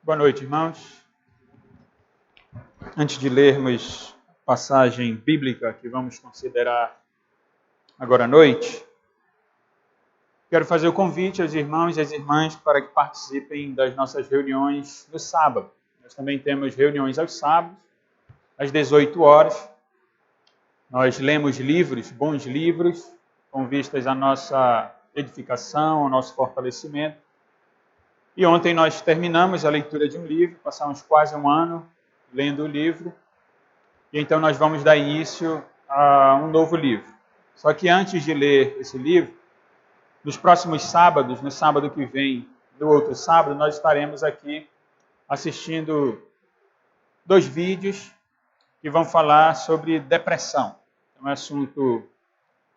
Boa noite, irmãos. Antes de lermos a passagem bíblica que vamos considerar agora à noite, quero fazer o convite aos irmãos e às irmãs para que participem das nossas reuniões no sábado. Nós também temos reuniões aos sábados, às 18 horas. Nós lemos livros, bons livros, com vistas à nossa edificação, ao nosso fortalecimento. E ontem nós terminamos a leitura de um livro, passamos quase um ano lendo o livro, e então nós vamos dar início a um novo livro. Só que antes de ler esse livro, nos próximos sábados, no sábado que vem, no outro sábado, nós estaremos aqui assistindo 2 vídeos que vão falar sobre depressão. É um assunto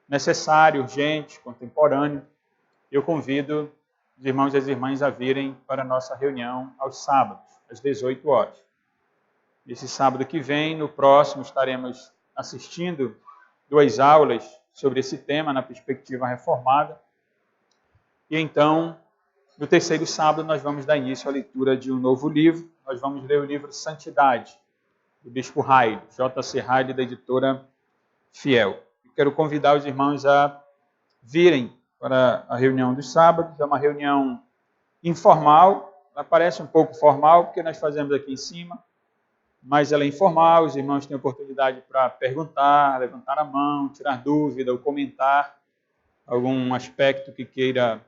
necessário, urgente, contemporâneo. Eu convido os irmãos e as irmãs a virem para a nossa reunião aos sábados, às 18 horas. Esse sábado que vem, no próximo, estaremos assistindo 2 aulas sobre esse tema na perspectiva reformada. E então, no terceiro sábado, nós vamos dar início à leitura de um novo livro. Nós vamos ler o livro Santidade, do Bispo Riley, J.C. Riley, da editora Fiel. Eu quero convidar os irmãos a virem para a reunião dos sábados. É uma reunião informal, ela parece um pouco formal, porque nós fazemos aqui em cima, mas ela é informal, os irmãos têm oportunidade para perguntar, levantar a mão, tirar dúvida ou comentar algum aspecto que queira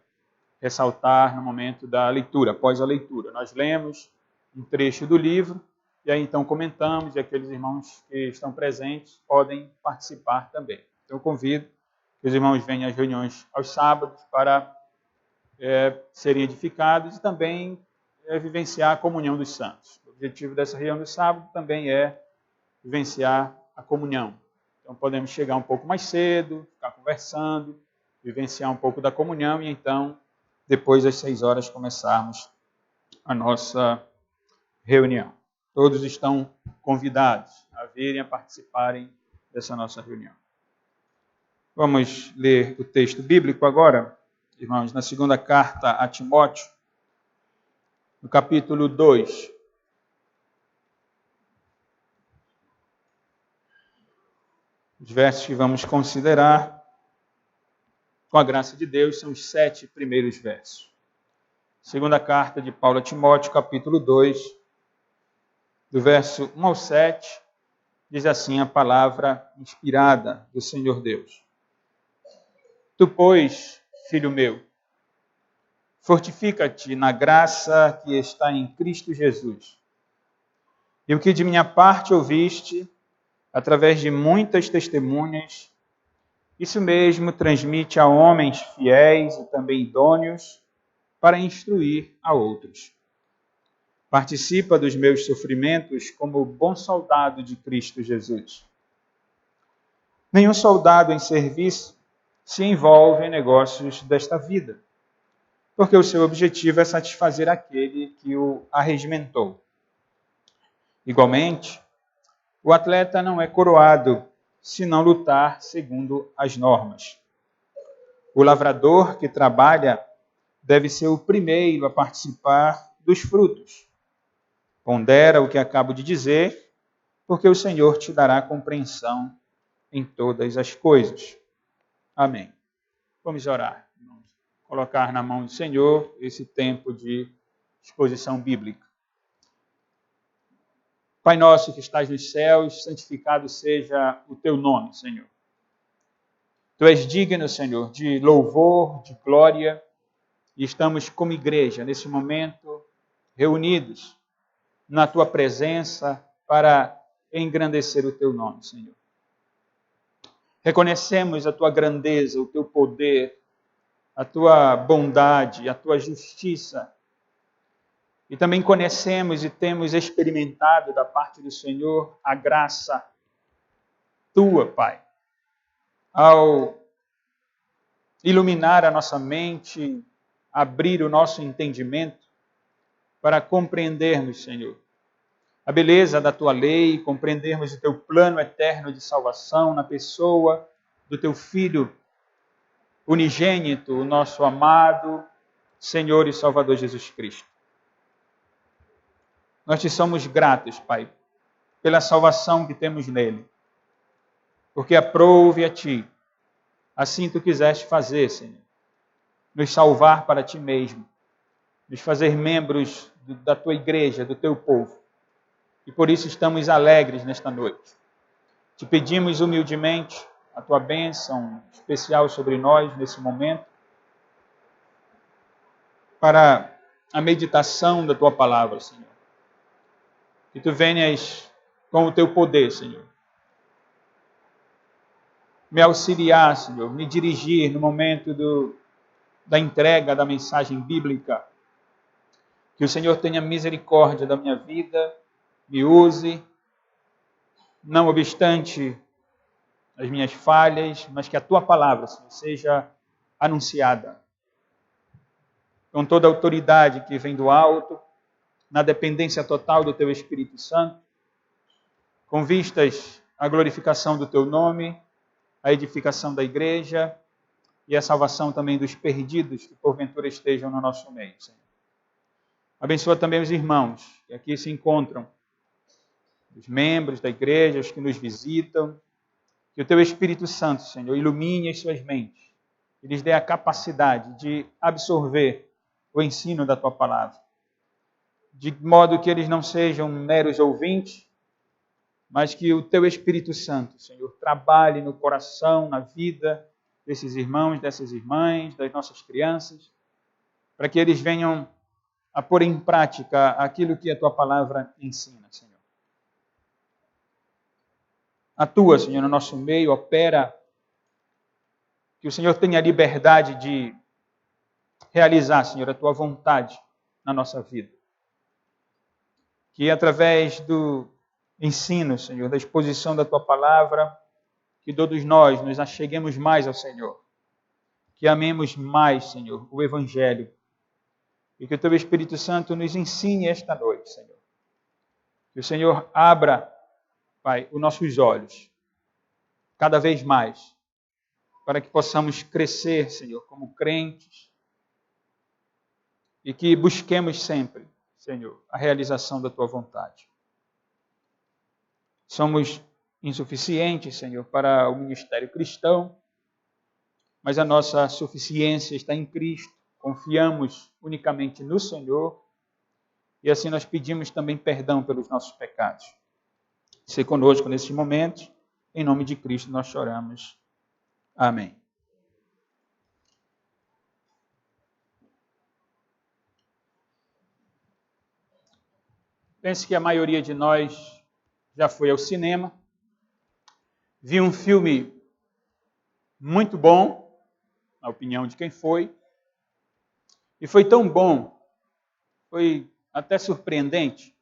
ressaltar no momento da leitura, após a leitura. Nós lemos um trecho do livro e aí então comentamos, e aqueles irmãos que estão presentes podem participar também. Então eu convido que os irmãos venham às reuniões aos sábados para serem edificados e também vivenciar a comunhão dos santos. O objetivo dessa reunião do sábado também é vivenciar a comunhão. Então podemos chegar um pouco mais cedo, ficar conversando, vivenciar um pouco da comunhão e então, depois das 6 horas, começarmos a nossa reunião. Todos estão convidados a virem, a participarem dessa nossa reunião. Vamos ler o texto bíblico agora, irmãos, na segunda carta a Timóteo, no capítulo 2. Os versos que vamos considerar, com a graça de Deus, são os 7 primeiros versos. Segunda carta de Paulo a Timóteo, capítulo 2, do verso 1 ao 7, diz assim a palavra inspirada do Senhor Deus. Tu, pois, filho meu, fortifica-te na graça que está em Cristo Jesus. E o que de minha parte ouviste, através de muitas testemunhas, isso mesmo transmite a homens fiéis e também idôneos para instruir a outros. Participa dos meus sofrimentos como bom soldado de Cristo Jesus. Nenhum soldado em serviço se envolve em negócios desta vida, porque o seu objetivo é satisfazer aquele que o arregimentou. Igualmente, o atleta não é coroado se não lutar segundo as normas. O lavrador que trabalha deve ser o primeiro a participar dos frutos. Pondera o que acabo de dizer, porque o Senhor te dará compreensão em todas as coisas. Amém. Vamos orar. Vamos colocar na mão do Senhor esse tempo de exposição bíblica. Pai nosso que estás nos céus, santificado seja o teu nome, Senhor. Tu és digno, Senhor, de louvor, de glória, e estamos como igreja, nesse momento, reunidos na tua presença para engrandecer o teu nome, Senhor. Reconhecemos a tua grandeza, o teu poder, a tua bondade, a tua justiça. E também conhecemos e temos experimentado da parte do Senhor a graça tua, Pai, ao iluminar a nossa mente, abrir o nosso entendimento para compreendermos, Senhor, a beleza da tua lei, compreendermos o teu plano eterno de salvação na pessoa do teu Filho unigênito, o nosso amado Senhor e Salvador Jesus Cristo. Nós te somos gratos, Pai, pela salvação que temos nele. Porque aprouve a Ti, assim Tu quiseste fazer, Senhor. Nos salvar para Ti mesmo. Nos fazer membros da Tua igreja, do Teu povo. E por isso estamos alegres nesta noite. Te pedimos humildemente a Tua bênção especial sobre nós nesse momento, para a meditação da Tua palavra, Senhor. Que Tu venhas com o Teu poder, Senhor. Me auxiliar, Senhor, me dirigir no momento da entrega da mensagem bíblica. Que o Senhor tenha misericórdia da minha vida, me use, não obstante as minhas falhas, mas que a Tua palavra, Senhor, seja anunciada com toda a autoridade que vem do alto, na dependência total do Teu Espírito Santo, com vistas à glorificação do Teu nome, à edificação da igreja e à salvação também dos perdidos que porventura estejam no nosso meio, Senhor. Abençoa também os irmãos que aqui se encontram, os membros da igreja, os que nos visitam. Que o Teu Espírito Santo, Senhor, ilumine as suas mentes e lhes dê a capacidade de absorver o ensino da Tua palavra. De modo que eles não sejam meros ouvintes, mas que o Teu Espírito Santo, Senhor, trabalhe no coração, na vida desses irmãos, dessas irmãs, das nossas crianças, para que eles venham a pôr em prática aquilo que a Tua palavra ensina, Senhor. Atua, Senhor, no nosso meio, opera, que o Senhor tenha liberdade de realizar, Senhor, a Tua vontade na nossa vida. Que através do ensino, Senhor, da exposição da Tua palavra, que todos nós nos acheguemos mais ao Senhor. Que amemos mais, Senhor, o Evangelho. E que o Teu Espírito Santo nos ensine esta noite, Senhor. Que o Senhor abra, Pai, os nossos olhos, cada vez mais, para que possamos crescer, Senhor, como crentes, e que busquemos sempre, Senhor, a realização da Tua vontade. Somos insuficientes, Senhor, para o ministério cristão, mas a nossa suficiência está em Cristo. Confiamos unicamente no Senhor, e assim nós pedimos também perdão pelos nossos pecados. Se conosco nesses momentos, em nome de Cristo nós choramos. Amém. Penso que a maioria de nós já foi ao cinema, viu um filme muito bom, na opinião de quem foi, e foi tão bom, foi até surpreendente,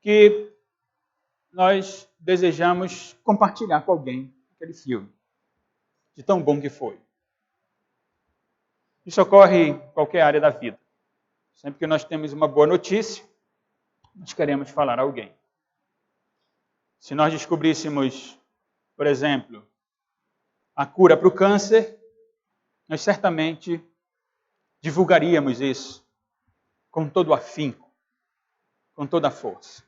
que nós desejamos compartilhar com alguém aquele filme, de tão bom que foi. Isso ocorre em qualquer área da vida. Sempre que nós temos uma boa notícia, nós queremos falar a alguém. Se nós descobríssemos, por exemplo, a cura para o câncer, nós certamente divulgaríamos isso com todo o afinco, com toda a força.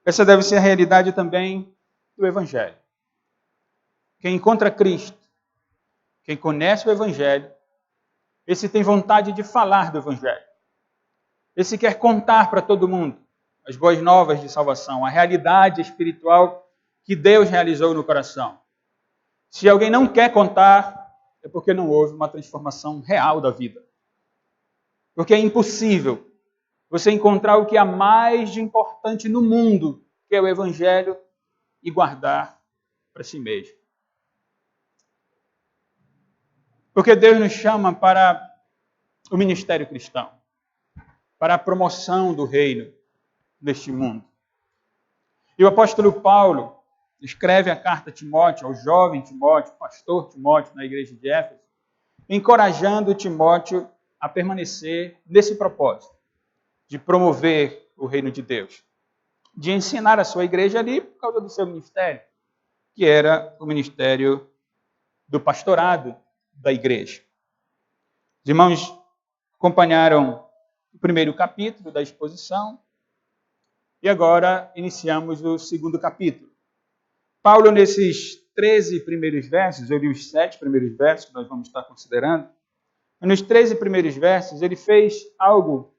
Essa deve ser a realidade também do Evangelho. Quem encontra Cristo, quem conhece o Evangelho, esse tem vontade de falar do Evangelho. Esse quer contar para todo mundo as boas novas de salvação, a realidade espiritual que Deus realizou no coração. Se alguém não quer contar, é porque não houve uma transformação real da vida. Porque é impossível você encontrar o que há mais de importante no mundo, que é o Evangelho, e guardar para si mesmo. Porque Deus nos chama para o ministério cristão, para a promoção do reino neste mundo. E o apóstolo Paulo escreve a carta a Timóteo, ao jovem Timóteo, pastor Timóteo, na igreja de Éfeso, encorajando Timóteo a permanecer nesse propósito, de promover o reino de Deus, de ensinar a sua igreja ali por causa do seu ministério, que era o ministério do pastorado da igreja. Os irmãos acompanharam o primeiro capítulo da exposição e agora iniciamos o segundo capítulo. Paulo, nesses 13 primeiros versos, eu li os 7 primeiros versos que nós vamos estar considerando, e nos 13 primeiros versos ele fez algo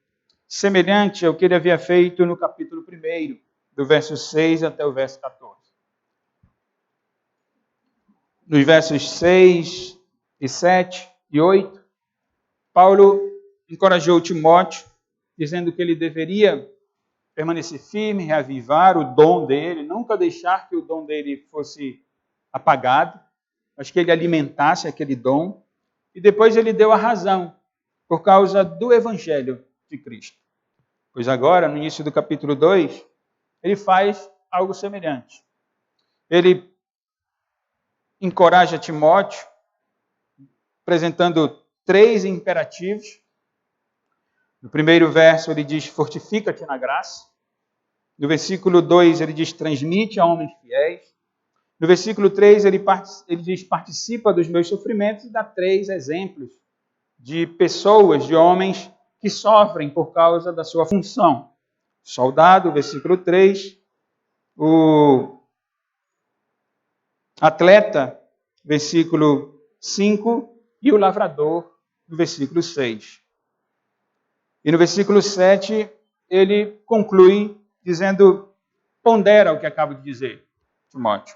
semelhante ao que ele havia feito no capítulo 1, do verso 6 até o verso 14. Nos versos 6 e 7 e 8, Paulo encorajou Timóteo, dizendo que ele deveria permanecer firme, reavivar o dom dele, nunca deixar que o dom dele fosse apagado, mas que ele alimentasse aquele dom. E depois ele deu a razão, por causa do Evangelho de Cristo. Pois agora, no início do capítulo 2, ele faz algo semelhante. Ele encoraja Timóteo, apresentando 3 imperativos. No primeiro verso ele diz, fortifica-te na graça. No versículo 2 ele diz, transmite a homens fiéis. No versículo 3 ele diz, participa dos meus sofrimentos e dá 3 exemplos de pessoas, de homens que sofrem por causa da sua função. Soldado, versículo 3. O atleta, versículo 5. E o lavrador, no versículo 6. E no versículo 7, ele conclui dizendo, pondera o que acabo de dizer, Timóteo,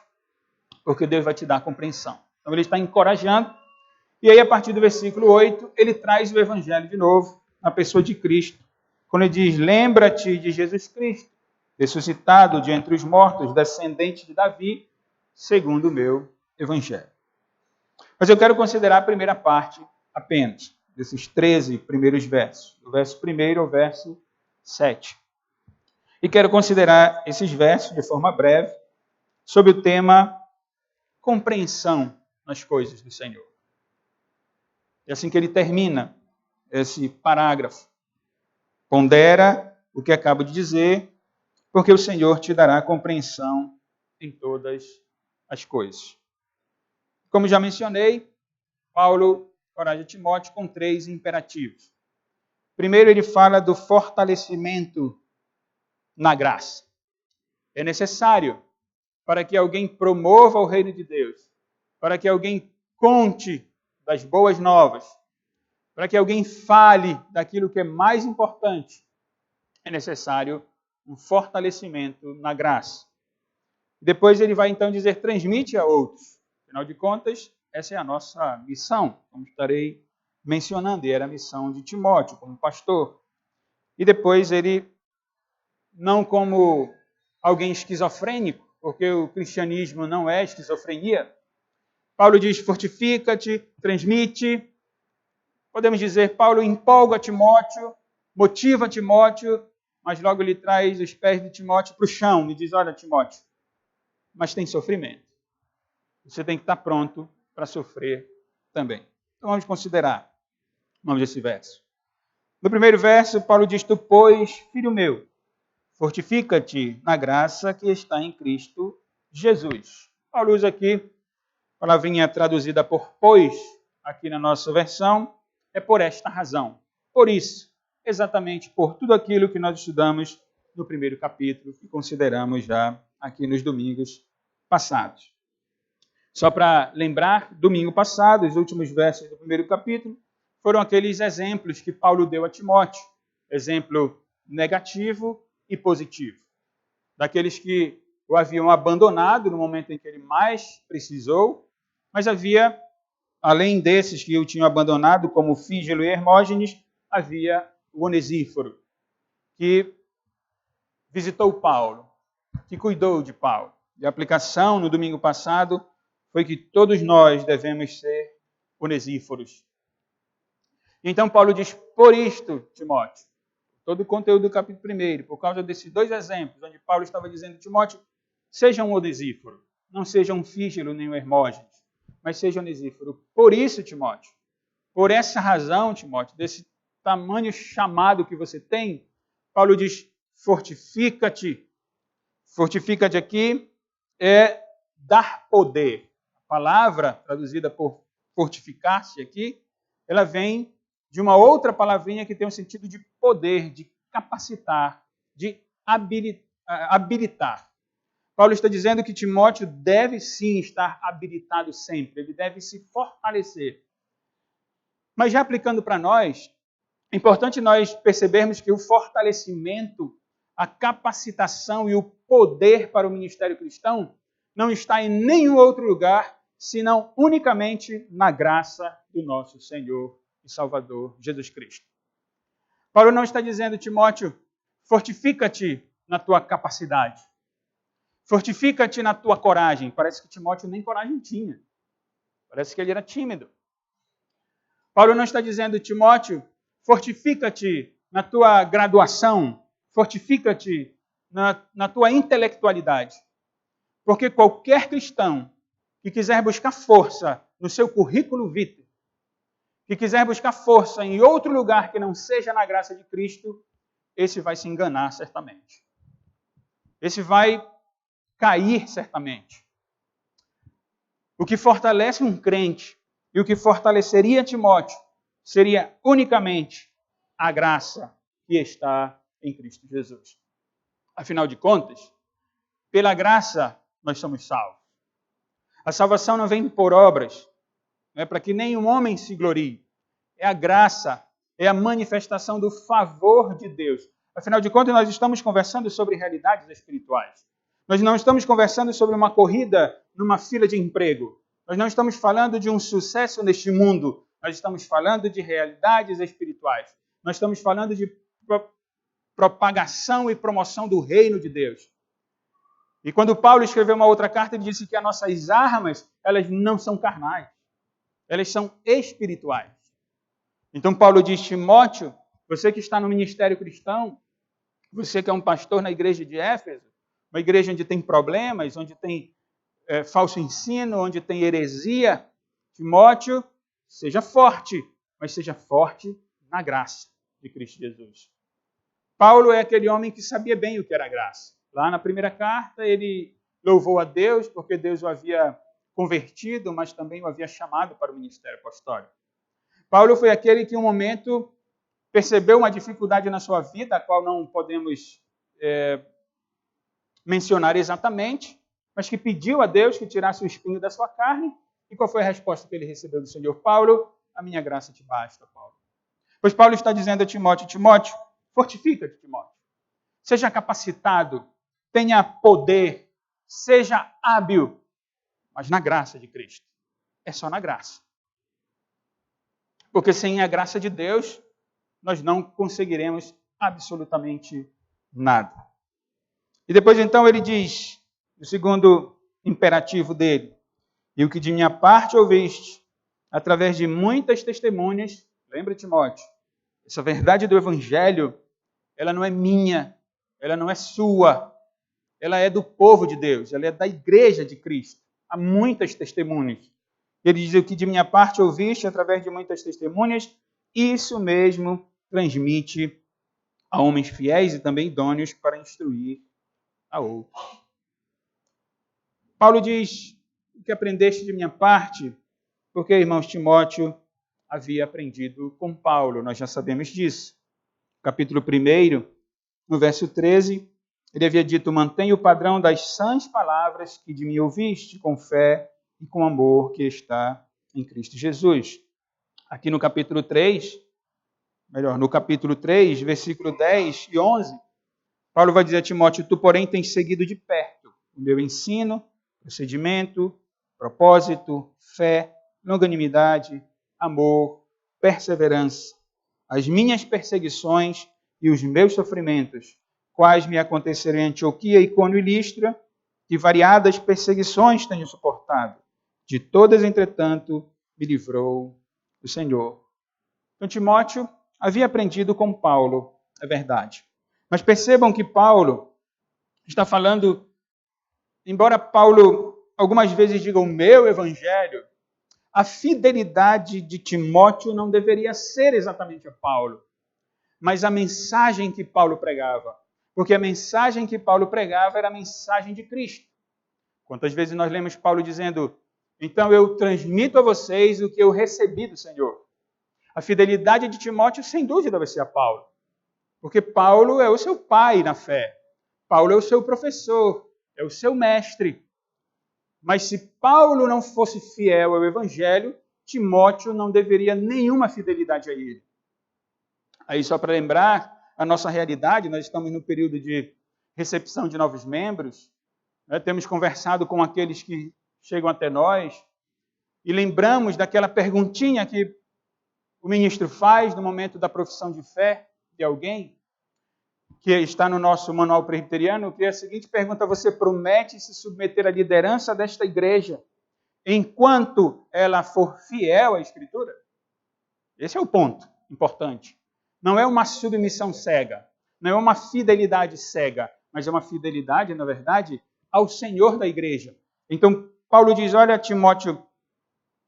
porque Deus vai te dar compreensão. Então ele está encorajando. E aí, a partir do versículo 8, ele traz o Evangelho de novo, na pessoa de Cristo. Quando ele diz, lembra-te de Jesus Cristo, ressuscitado de entre os mortos, descendente de Davi, segundo o meu Evangelho. Mas eu quero considerar a primeira parte apenas, desses 13 primeiros versos, do verso 1 ao verso 7. E quero considerar esses versos de forma breve, sobre o tema compreensão nas coisas do Senhor. É assim que ele termina esse parágrafo. Pondera o que acabo de dizer, porque o Senhor te dará compreensão em todas as coisas. Como já mencionei, Paulo encoraja Timóteo com 3 imperativos. Primeiro, ele fala do fortalecimento na graça. É necessário para que alguém promova o reino de Deus, para que alguém conte das boas novas, para que alguém fale daquilo que é mais importante, é necessário um fortalecimento na graça. Depois ele vai então dizer, transmite a outros. Afinal de contas, essa é a nossa missão, como estarei mencionando, e era a missão de Timóteo como pastor. E depois ele, não como alguém esquizofrênico, porque o cristianismo não é esquizofrenia, Paulo diz, fortifica-te, transmite. Podemos dizer, Paulo empolga Timóteo, motiva Timóteo, mas logo ele traz os pés de Timóteo para o chão e diz, olha, Timóteo, mas tem sofrimento. Você tem que estar pronto para sofrer também. Então vamos considerar, vamos esse verso. No primeiro verso, Paulo diz, tu, pois, filho meu, fortifica-te na graça que está em Cristo Jesus. Paulo usa aqui, a palavrinha traduzida por pois, aqui na nossa versão, é por esta razão. Por isso, exatamente por tudo aquilo que nós estudamos no primeiro capítulo, que consideramos já aqui nos domingos passados. Só para lembrar, domingo passado, os últimos versos do primeiro capítulo, foram aqueles exemplos que Paulo deu a Timóteo. Exemplo negativo e positivo. Daqueles que o haviam abandonado no momento em que ele mais precisou, mas havia, além desses que o tinham abandonado, como Fígelo e Hermógenes, havia o Onesíforo, que visitou Paulo, que cuidou de Paulo. E a aplicação no domingo passado foi que todos nós devemos ser onesíforos. Então Paulo diz, por isto, Timóteo, todo o conteúdo do capítulo 1, por causa desses 2 exemplos, onde Paulo estava dizendo, Timóteo, seja um onesíforo, não seja um Fígelo nem um Hermógenes, mas seja onesíforo. Por isso, Timóteo, por essa razão, Timóteo, desse tamanho chamado que você tem, Paulo diz, fortifica-te. Fortifica-te aqui é dar poder. A palavra traduzida por fortificar-se aqui, ela vem de uma outra palavrinha que tem o sentido de poder de capacitar, de habilitar. Paulo está dizendo que Timóteo deve sim estar habilitado sempre, ele deve se fortalecer. Mas já aplicando para nós, é importante nós percebermos que o fortalecimento, a capacitação e o poder para o ministério cristão não está em nenhum outro lugar, senão unicamente na graça do nosso Senhor e Salvador Jesus Cristo. Paulo não está dizendo, Timóteo, fortifica-te na tua capacidade. Fortifica-te na tua coragem. Parece que Timóteo nem coragem tinha. Parece que ele era tímido. Paulo não está dizendo, Timóteo, fortifica-te na tua graduação. Fortifica-te na tua intelectualidade. Porque qualquer cristão que quiser buscar força no seu currículo vitae, que quiser buscar força em outro lugar que não seja na graça de Cristo, esse vai se enganar certamente. Esse vai cair certamente. O que fortalece um crente e o que fortaleceria Timóteo seria unicamente a graça que está em Cristo Jesus. Afinal de contas, pela graça nós somos salvos. A salvação não vem por obras, não é para que nenhum homem se glorie. É a graça, é a manifestação do favor de Deus. Afinal de contas, nós estamos conversando sobre realidades espirituais. Nós não estamos conversando sobre uma corrida numa fila de emprego. Nós não estamos falando de um sucesso neste mundo. Nós estamos falando de realidades espirituais. Nós estamos falando de propagação e promoção do reino de Deus. E quando Paulo escreveu uma outra carta, ele disse que as nossas armas, elas não são carnais. Elas são espirituais. Então Paulo diz, Timóteo, você que está no ministério cristão, você que é um pastor na igreja de Éfeso, uma igreja onde tem problemas, onde tem falso ensino, onde tem heresia, Timóteo, seja forte, mas seja forte na graça de Cristo Jesus. Paulo é aquele homem que sabia bem o que era graça. Lá na primeira carta, ele louvou a Deus, porque Deus o havia convertido, mas também o havia chamado para o ministério apostólico. Paulo foi aquele que, em um momento, percebeu uma dificuldade na sua vida, a qual não podemos mencionar exatamente, mas que pediu a Deus que tirasse o espinho da sua carne. E qual foi a resposta que ele recebeu do Senhor? Paulo, a minha graça te basta, Paulo. Pois Paulo está dizendo a Timóteo, Timóteo, fortifica-te, Timóteo. Seja capacitado, tenha poder, seja hábil, mas na graça de Cristo. É só na graça. Porque sem a graça de Deus, nós não conseguiremos absolutamente nada. E depois, então, ele diz, o segundo imperativo dele, e o que de minha parte ouviste, através de muitas testemunhas, lembra, Timóteo, essa verdade do Evangelho, ela não é minha, ela não é sua, ela é do povo de Deus, ela é da igreja de Cristo. Há muitas testemunhas. Ele diz, o que de minha parte ouviste, através de muitas testemunhas, isso mesmo transmite a homens fiéis e também idôneos para instruir a outros. Paulo diz, o que aprendeste de minha parte, porque, irmãos, Timóteo havia aprendido com Paulo, nós já sabemos disso. Capítulo 1, no verso 13, ele havia dito, mantenha o padrão das sãs palavras que de mim ouviste, com fé e com amor que está em Cristo Jesus. Aqui no capítulo 3, versículo 10 e 11, Paulo vai dizer a Timóteo, tu, porém, tens seguido de perto o meu ensino, procedimento, propósito, fé, longanimidade, amor, perseverança, as minhas perseguições e os meus sofrimentos, quais me aconteceram em Antioquia, Icônio e Listra, que variadas perseguições tenho suportado. De todas, entretanto, me livrou o Senhor. Então, Timóteo havia aprendido com Paulo, é verdade. Mas percebam que Paulo está falando, embora Paulo algumas vezes diga o meu evangelho, a fidelidade de Timóteo não deveria ser exatamente a Paulo, mas a mensagem que Paulo pregava. Porque a mensagem que Paulo pregava era a mensagem de Cristo. Quantas vezes nós lemos Paulo dizendo, então eu transmito a vocês o que eu recebi do Senhor. A fidelidade de Timóteo, sem dúvida, vai ser a Paulo. Porque Paulo é o seu pai na fé. Paulo é o seu professor, é o seu mestre. Mas se Paulo não fosse fiel ao Evangelho, Timóteo não deveria nenhuma fidelidade a ele. Aí, só para lembrar a nossa realidade, nós estamos no período de recepção de novos membros, né? Temos conversado com aqueles que chegam até nós e lembramos daquela perguntinha que o ministro faz no momento da profissão de fé de alguém, que está no nosso manual presbiteriano, que é a seguinte pergunta: você promete se submeter à liderança desta igreja enquanto ela for fiel à Escritura? Esse é o ponto importante. Não é uma submissão cega, não é uma fidelidade cega, mas é uma fidelidade, na verdade, ao Senhor da igreja. Então, Paulo diz: olha, Timóteo,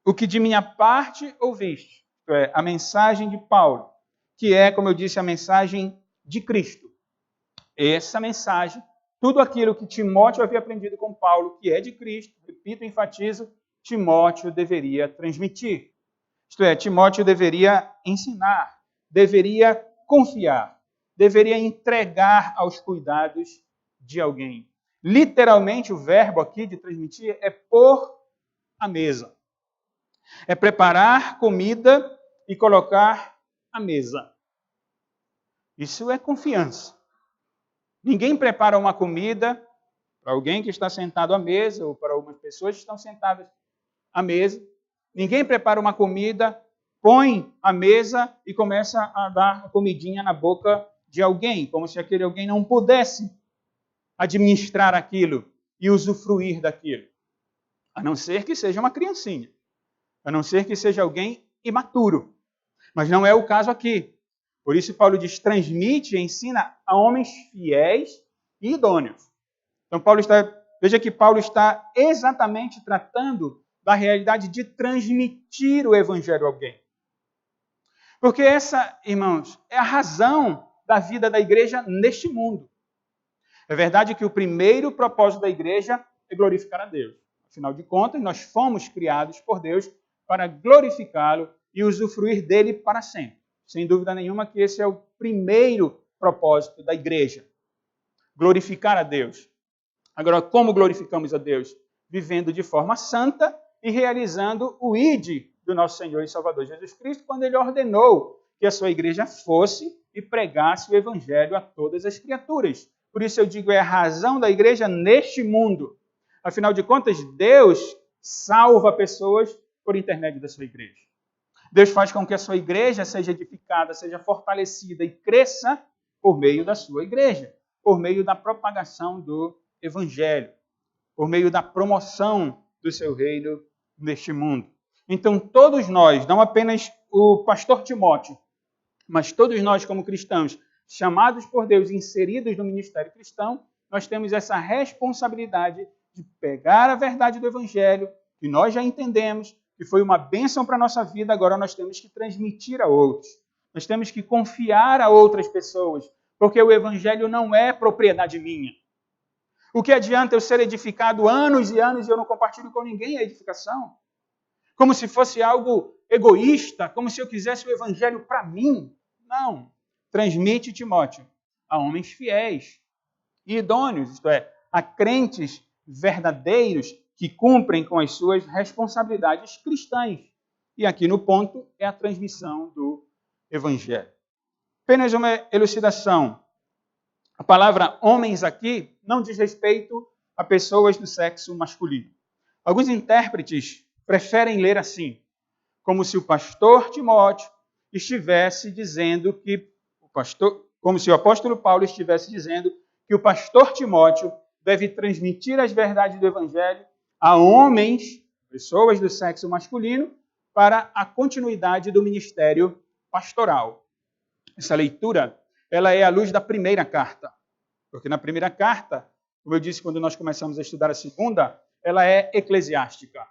o que de minha parte ouviste, isto é, a mensagem de Paulo, que é, como eu disse, a mensagem de Cristo. Essa mensagem, tudo aquilo que Timóteo havia aprendido com Paulo, que é de Cristo, repito, enfatizo, Timóteo deveria transmitir. Isto é, Timóteo deveria ensinar, deveria confiar, deveria entregar aos cuidados de alguém. Literalmente, o verbo aqui de transmitir é pôr à mesa. É preparar comida e colocar à mesa. Isso é confiança. Ninguém prepara uma comida para alguém que está sentado à mesa ou para algumas pessoas que estão sentadas à mesa. Ninguém prepara uma comida, põe à mesa e começa a dar a comidinha na boca de alguém, como se aquele alguém não pudesse administrar aquilo e usufruir daquilo. A não ser que seja uma criancinha. A não ser que seja alguém imaturo. Mas não é o caso aqui. Por isso Paulo diz: transmite e ensina a homens fiéis e idôneos. Então veja que Paulo está exatamente tratando da realidade de transmitir o evangelho a alguém. Porque essa, irmãos, é a razão da vida da igreja neste mundo. É verdade que o primeiro propósito da igreja é glorificar a Deus. Afinal de contas, nós fomos criados por Deus para glorificá-lo e usufruir dele para sempre. Sem dúvida nenhuma que esse é o primeiro propósito da igreja. Glorificar a Deus. Agora, como glorificamos a Deus? Vivendo de forma santa e realizando o ID do nosso Senhor e Salvador Jesus Cristo, quando ele ordenou que a sua igreja fosse e pregasse o evangelho a todas as criaturas. Por isso eu digo, é a razão da igreja neste mundo. Afinal de contas, Deus salva pessoas por intermédio da sua igreja. Deus faz com que a sua igreja seja edificada, seja fortalecida e cresça por meio da sua igreja, por meio da propagação do evangelho, por meio da promoção do seu reino neste mundo. Então, todos nós, não apenas o pastor Timóteo, mas todos nós como cristãos, chamados por Deus, inseridos no ministério cristão, nós temos essa responsabilidade de pegar a verdade do evangelho, que nós já entendemos, que foi uma bênção para a nossa vida, agora nós temos que transmitir a outros. Nós temos que confiar a outras pessoas, porque o evangelho não é propriedade minha. O que adianta eu ser edificado anos e anos e eu não compartilho com ninguém a edificação? Como se fosse algo egoísta, como se eu quisesse o evangelho para mim. Não. Transmite, Timóteo, a homens fiéis e idôneos, isto é, a crentes verdadeiros que cumprem com as suas responsabilidades cristãs. E aqui no ponto é a transmissão do evangelho. Apenas uma elucidação. A palavra homens aqui não diz respeito a pessoas do sexo masculino. Alguns intérpretes preferem ler assim, como se o pastor Timóteo estivesse dizendo como se o apóstolo Paulo estivesse dizendo que o pastor Timóteo deve transmitir as verdades do evangelho a homens, pessoas do sexo masculino, para a continuidade do ministério pastoral. Essa leitura, ela é à luz da primeira carta. Porque na primeira carta, como eu disse quando nós começamos a estudar a segunda, ela é eclesiástica.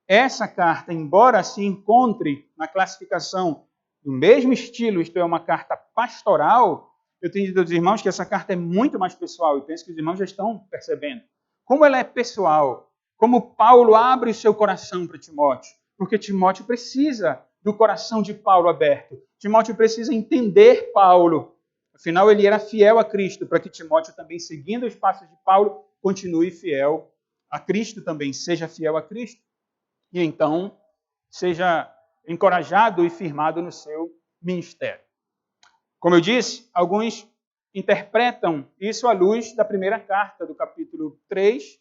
Essa carta, embora se encontre na classificação do mesmo estilo, isto é, uma carta pastoral, eu tenho dito aos irmãos que essa carta é muito mais pessoal, e penso que os irmãos já estão percebendo. Como ela é pessoal, como Paulo abre o seu coração para Timóteo, porque Timóteo precisa do coração de Paulo aberto. Timóteo precisa entender Paulo. Afinal, ele era fiel a Cristo, para que Timóteo também, seguindo os passos de Paulo, continue fiel a Cristo também, seja fiel a Cristo, e então seja encorajado e firmado no seu ministério. Como eu disse, alguns interpretam isso à luz da primeira carta, do capítulo 3,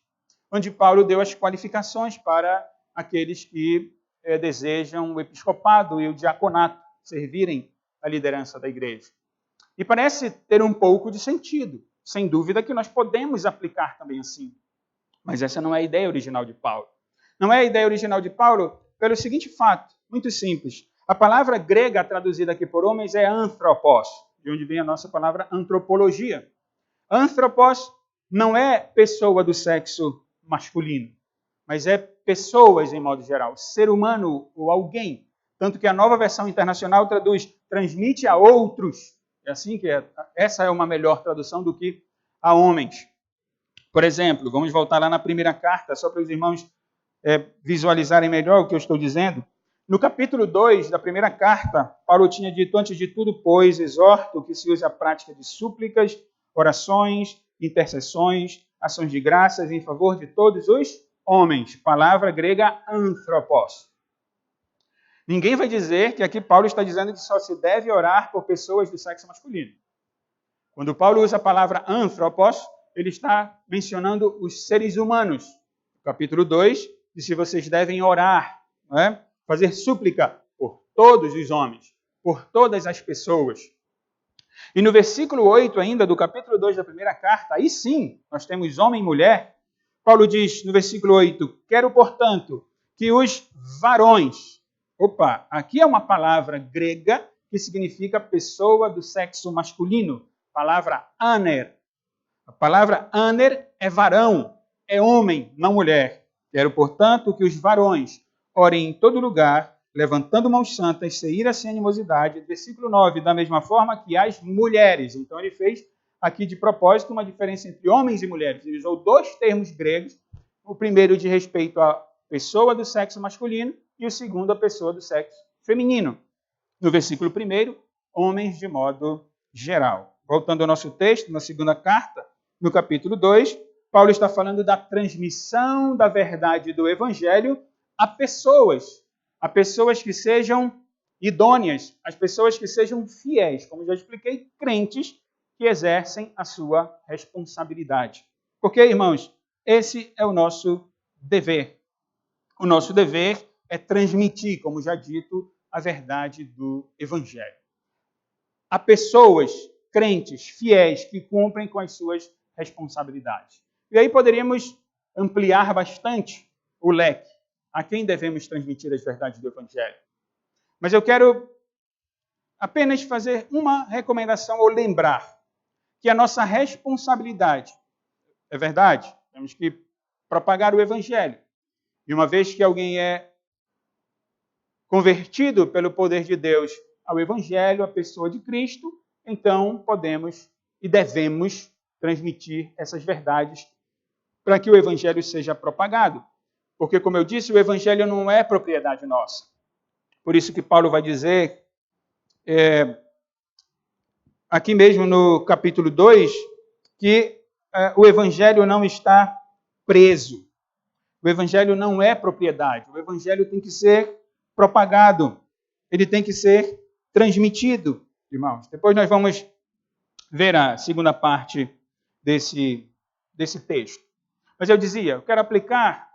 onde Paulo deu as qualificações para aqueles que desejam o episcopado e o diaconato, servirem a liderança da igreja. E parece ter um pouco de sentido. Sem dúvida que nós podemos aplicar também assim. Mas essa não é a ideia original de Paulo. Não é a ideia original de Paulo pelo seguinte fato, muito simples. A palavra grega traduzida aqui por homens é anthropos, de onde vem a nossa palavra antropologia. Anthropos não é pessoa do sexo masculino, mas é pessoas em modo geral, ser humano ou alguém. Tanto que a Nova Versão Internacional traduz transmite a outros. É assim que essa é uma melhor tradução do que a homens. Por exemplo, vamos voltar lá na primeira carta, só para os irmãos visualizarem melhor o que eu estou dizendo. No capítulo 2 da primeira carta, Paulo tinha dito, antes de tudo, pois, exorto que se use a prática de súplicas, orações, intercessões, ações de graças em favor de todos os homens. Palavra grega anthropos. Ninguém vai dizer que aqui Paulo está dizendo que só se deve orar por pessoas do sexo masculino. Quando Paulo usa a palavra anthropos, ele está mencionando os seres humanos. No capítulo 2, diz que vocês devem orar, não é? Fazer súplica por todos os homens, por todas as pessoas. E no versículo 8 ainda, do capítulo 2 da primeira carta, aí sim, nós temos homem e mulher. Paulo diz no versículo 8, quero, portanto, que os varões... Opa, aqui é uma palavra grega que significa pessoa do sexo masculino. Palavra aner. A palavra aner é varão, é homem, não mulher. Quero, portanto, que os varões orem em todo lugar, levantando mãos santas, sem ira, sem animosidade. Versículo 9, da mesma forma que as mulheres. Então ele fez aqui de propósito uma diferença entre homens e mulheres. Ele usou dois termos gregos, o primeiro de respeito à pessoa do sexo masculino e o segundo à pessoa do sexo feminino. No versículo 1, homens de modo geral. Voltando ao nosso texto, na segunda carta, no capítulo 2, Paulo está falando da transmissão da verdade do evangelho a pessoas que sejam idôneas, as pessoas que sejam fiéis, como já expliquei, crentes que exercem a sua responsabilidade. Porque, irmãos, esse é o nosso dever. O nosso dever é transmitir, como já dito, a verdade do evangelho. Há pessoas, crentes, fiéis, que cumprem com as suas responsabilidades. E aí poderíamos ampliar bastante o leque a quem devemos transmitir as verdades do evangelho. Mas eu quero apenas fazer uma recomendação ou lembrar que a nossa responsabilidade, é verdade, temos que propagar o evangelho. E uma vez que alguém é convertido pelo poder de Deus ao evangelho, a pessoa de Cristo, então podemos e devemos transmitir essas verdades para que o evangelho seja propagado. Porque, como eu disse, o evangelho não é propriedade nossa. Por isso que Paulo vai dizer, aqui mesmo no capítulo 2, que o evangelho não está preso. O evangelho não é propriedade. O evangelho tem que ser propagado. Ele tem que ser transmitido, irmãos. Depois nós vamos ver a segunda parte desse texto. Mas eu dizia, eu quero aplicar,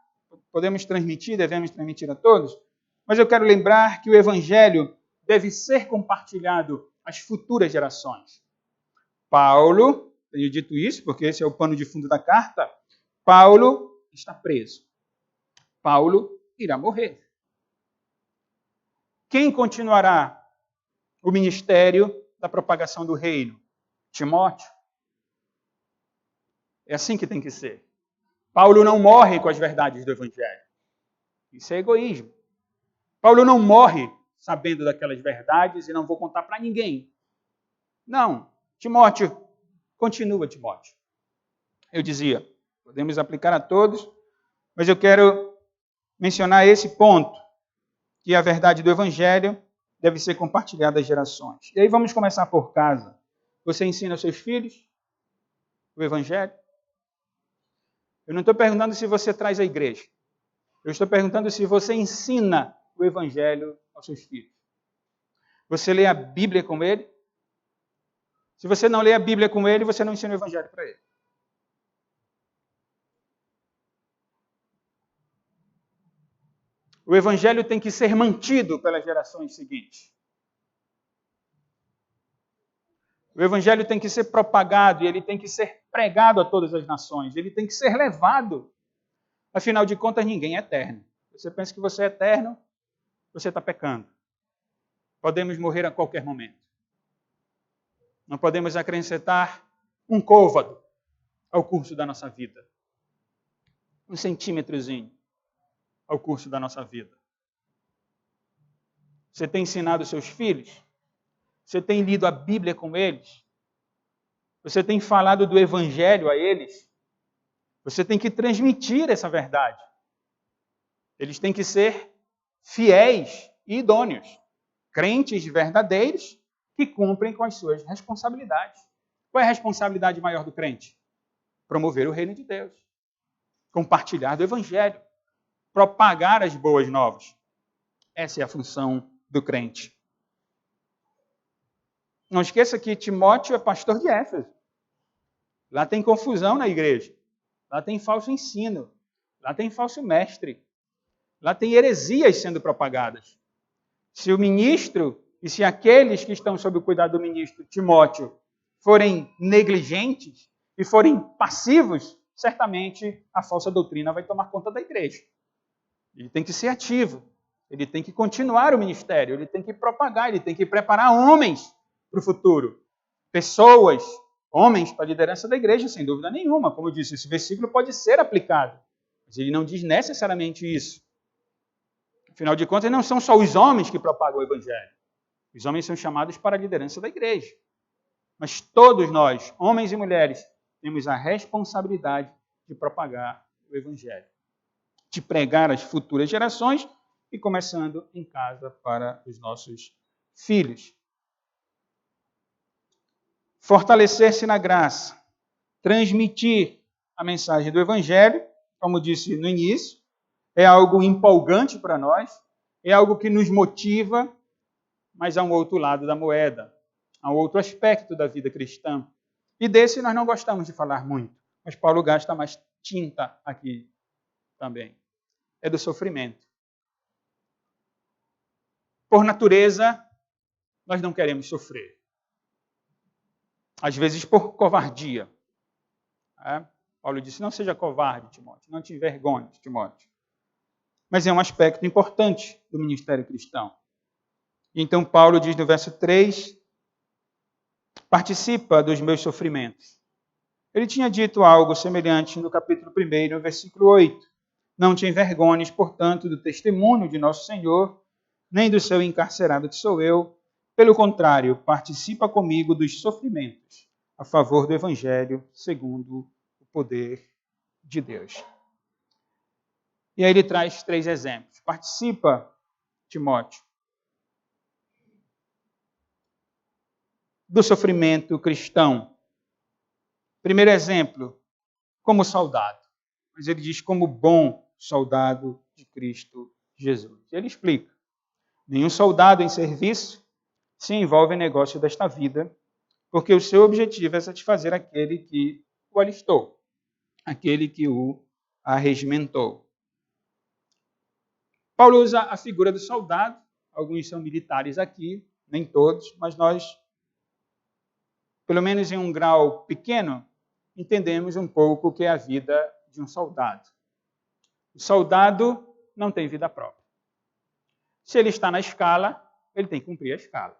podemos transmitir, devemos transmitir a todos, mas eu quero lembrar que o evangelho deve ser compartilhado às futuras gerações. Paulo, tenho dito isso porque esse é o pano de fundo da carta, Paulo está preso. Paulo irá morrer. Quem continuará o ministério da propagação do reino? Timóteo. É assim que tem que ser. Paulo não morre com as verdades do evangelho. Isso é egoísmo. Paulo não morre sabendo daquelas verdades e não vou contar para ninguém. Não. Timóteo, continua, Timóteo. Eu dizia, podemos aplicar a todos, mas eu quero mencionar esse ponto, que a verdade do evangelho deve ser compartilhada às gerações. E aí vamos começar por casa. Você ensina aos seus filhos o Evangelho? Eu não estou perguntando se você traz à igreja. Eu estou perguntando se você ensina o Evangelho aos seus filhos. Você lê a Bíblia com ele? Se você não lê a Bíblia com ele, você não ensina o Evangelho para ele. O Evangelho tem que ser mantido pelas gerações seguintes. O Evangelho tem que ser propagado e ele tem que ser pregado a todas as nações. Ele tem que ser levado. Afinal de contas, ninguém é eterno. Você pensa que você é eterno, você está pecando. Podemos morrer a qualquer momento. Não podemos acrescentar um côvado ao curso da nossa vida. Um centímetrozinho ao curso da nossa vida. Você tem ensinado seus filhos? Você tem lido a Bíblia com eles? Você tem falado do Evangelho a eles? Você tem que transmitir essa verdade. Eles têm que ser fiéis e idôneos. Crentes verdadeiros que cumprem com as suas responsabilidades. Qual é a responsabilidade maior do crente? Promover o reino de Deus. Compartilhar do Evangelho. Propagar as boas novas. Essa é a função do crente. Não esqueça que Timóteo é pastor de Éfeso. Lá tem confusão na igreja. Lá tem falso ensino. Lá tem falso mestre. Lá tem heresias sendo propagadas. Se o ministro e se aqueles que estão sob o cuidado do ministro Timóteo forem negligentes e forem passivos, certamente a falsa doutrina vai tomar conta da igreja. Ele tem que ser ativo. Ele tem que continuar o ministério. Ele tem que propagar. Ele tem que preparar homens para o futuro. Pessoas, homens para a liderança da igreja, sem dúvida nenhuma. Como eu disse, esse versículo pode ser aplicado. Mas ele não diz necessariamente isso. Afinal de contas, não são só os homens que propagam o Evangelho. Os homens são chamados para a liderança da igreja. Mas todos nós, homens e mulheres, temos a responsabilidade de propagar o Evangelho. De pregar às futuras gerações e começando em casa para os nossos filhos. Fortalecer-se na graça. Transmitir a mensagem do Evangelho, como disse no início, é algo empolgante para nós, é algo que nos motiva, mas há um outro lado da moeda, há um outro aspecto da vida cristã. E desse nós não gostamos de falar muito, mas Paulo gasta mais tinta aqui também. É do sofrimento. Por natureza, nós não queremos sofrer. Às vezes por covardia. Paulo disse, não seja covarde, Timóteo, não te envergonhes, Timóteo. Mas é um aspecto importante do ministério cristão. Então Paulo diz no verso 3, participa dos meus sofrimentos. Ele tinha dito algo semelhante no capítulo 1, versículo 8. Não te envergonhes, portanto, do testemunho de nosso Senhor, nem do seu encarcerado que sou eu. Pelo contrário, participa comigo dos sofrimentos a favor do Evangelho, segundo o poder de Deus. E aí ele traz 3 exemplos. Participa, Timóteo, do sofrimento cristão. Primeiro exemplo, como soldado. Mas ele diz como bom soldado de Cristo Jesus. Ele explica. Nenhum soldado em serviço se envolve em negócio desta vida, porque o seu objetivo é satisfazer aquele que o alistou, aquele que o arregimentou. Paulo usa a figura do soldado. Alguns são militares aqui, nem todos, mas nós, pelo menos em um grau pequeno, entendemos um pouco o que é a vida de um soldado. O soldado não tem vida própria. Se ele está na escala, ele tem que cumprir a escala.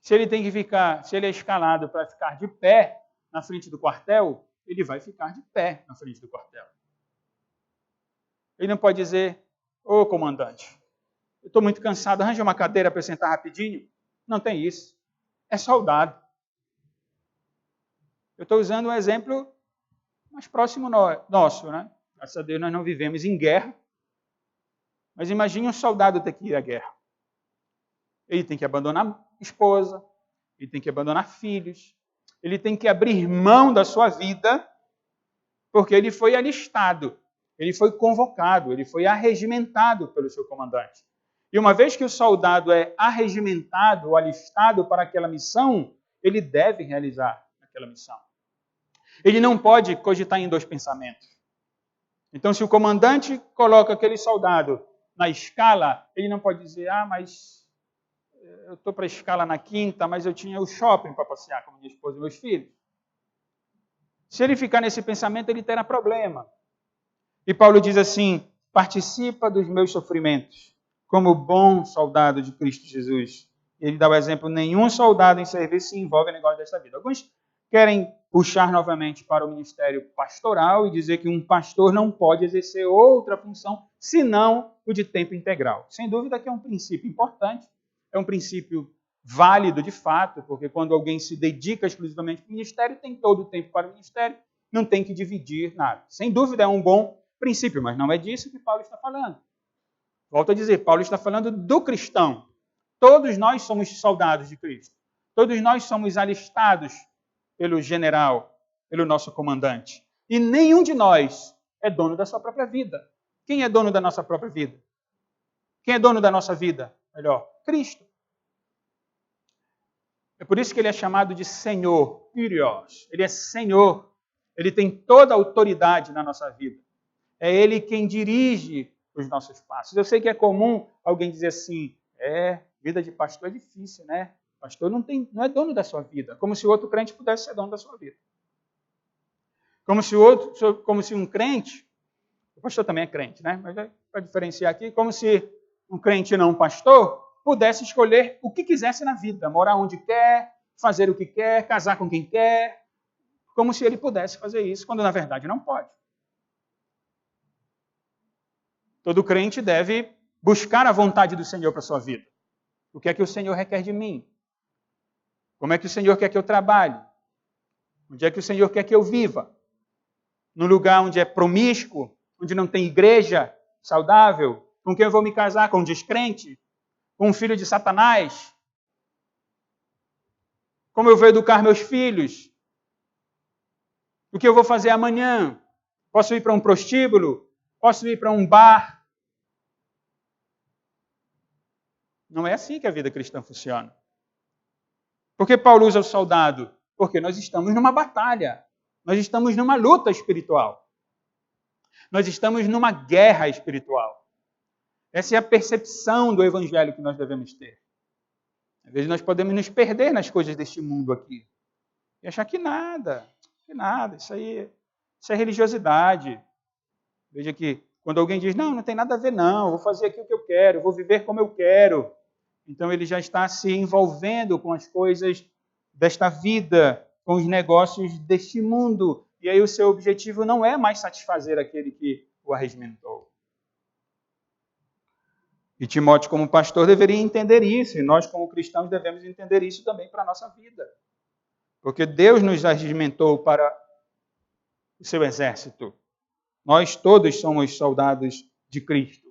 Se ele é escalado para ficar de pé na frente do quartel, ele vai ficar de pé na frente do quartel. Ele não pode dizer, ô comandante, eu estou muito cansado, arranja uma cadeira para eu sentar rapidinho. Não tem isso. É soldado. Eu estou usando um exemplo mais próximo nosso, né? Graças a Deus nós não vivemos em guerra. Mas imagine um soldado ter que ir à guerra. Ele tem que abandonar a esposa, ele tem que abandonar filhos, ele tem que abrir mão da sua vida, porque ele foi alistado, ele foi convocado, ele foi arregimentado pelo seu comandante. E uma vez que o soldado é arregimentado ou alistado para aquela missão, ele deve realizar aquela missão. Ele não pode cogitar em dois pensamentos. Então, se o comandante coloca aquele soldado na escala, ele não pode dizer, mas eu estou para a escala na quinta, mas eu tinha o shopping para passear com minha esposa e meus filhos. Se ele ficar nesse pensamento, ele terá problema. E Paulo diz assim, participa dos meus sofrimentos, como bom soldado de Cristo Jesus. Ele dá o exemplo, nenhum soldado em serviço se envolve em negócio desta vida. Alguns querem puxar novamente para o ministério pastoral e dizer que um pastor não pode exercer outra função senão o de tempo integral. Sem dúvida que é um princípio importante, é um princípio válido de fato, porque quando alguém se dedica exclusivamente para o ministério, tem todo o tempo para o ministério, não tem que dividir nada. Sem dúvida é um bom princípio, mas não é disso que Paulo está falando. Volto a dizer, Paulo está falando do cristão. Todos nós somos soldados de Cristo. Todos nós somos alistados pelo general, pelo nosso comandante. E nenhum de nós é dono da sua própria vida. Quem é dono da nossa própria vida? Quem é dono da nossa vida? Melhor, Cristo. É por isso que ele é chamado de Senhor, Kyrios. Ele é Senhor. Ele tem toda a autoridade na nossa vida. É Ele quem dirige os nossos passos. Eu sei que é comum alguém dizer assim, vida de pastor é difícil, né? Pastor não é dono da sua vida. Como se o outro crente pudesse ser dono da sua vida. Como se um crente, o pastor também é crente, né? Mas para diferenciar aqui, como se um crente não pastor pudesse escolher o que quisesse na vida, morar onde quer, fazer o que quer, casar com quem quer, como se ele pudesse fazer isso, quando na verdade não pode. Todo crente deve buscar a vontade do Senhor para a sua vida. O que é que o Senhor requer de mim? Como é que o Senhor quer que eu trabalhe? Onde é que o Senhor quer que eu viva? Num lugar onde é promíscuo, onde não tem igreja saudável? Com quem eu vou me casar? Com um descrente? Com um filho de Satanás? Como eu vou educar meus filhos? O que eu vou fazer amanhã? Posso ir para um prostíbulo? Posso ir para um bar? Não é assim que a vida cristã funciona. Por que Paulo usa o soldado? Porque nós estamos numa batalha. Nós estamos numa luta espiritual. Nós estamos numa guerra espiritual. Essa é a percepção do evangelho que nós devemos ter. Às vezes nós podemos nos perder nas coisas deste mundo aqui. E achar que nada, isso é religiosidade. Veja que quando alguém diz, não tem nada a ver não, vou fazer aqui o que eu quero, vou viver como eu quero. Então ele já está se envolvendo com as coisas desta vida, com os negócios deste mundo. E aí o seu objetivo não é mais satisfazer aquele que o arregimentou. E Timóteo, como pastor, deveria entender isso. E nós, como cristãos, devemos entender isso também para a nossa vida. Porque Deus nos arregimentou para o seu exército. Nós todos somos soldados de Cristo.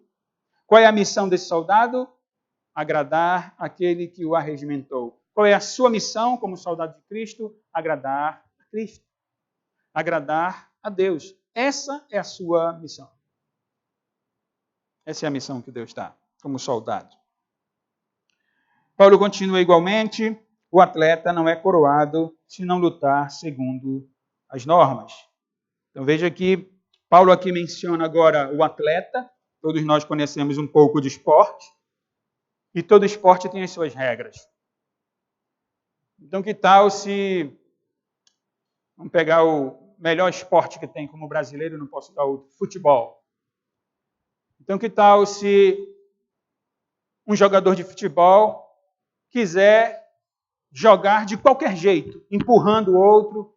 Qual é a missão desse soldado? Agradar aquele que o arregimentou. Qual é a sua missão como soldado de Cristo? Agradar a Cristo. Agradar a Deus. Essa é a sua missão. Essa é a missão que Deus dá como soldado. Paulo continua igualmente, o atleta não é coroado se não lutar segundo as normas. Então veja que Paulo aqui menciona agora o atleta, todos nós conhecemos um pouco de esporte, e todo esporte tem as suas regras. Então que tal se, vamos pegar o melhor esporte que tem como brasileiro, não posso dar outro, futebol. Então que tal se um jogador de futebol quiser jogar de qualquer jeito, empurrando o outro,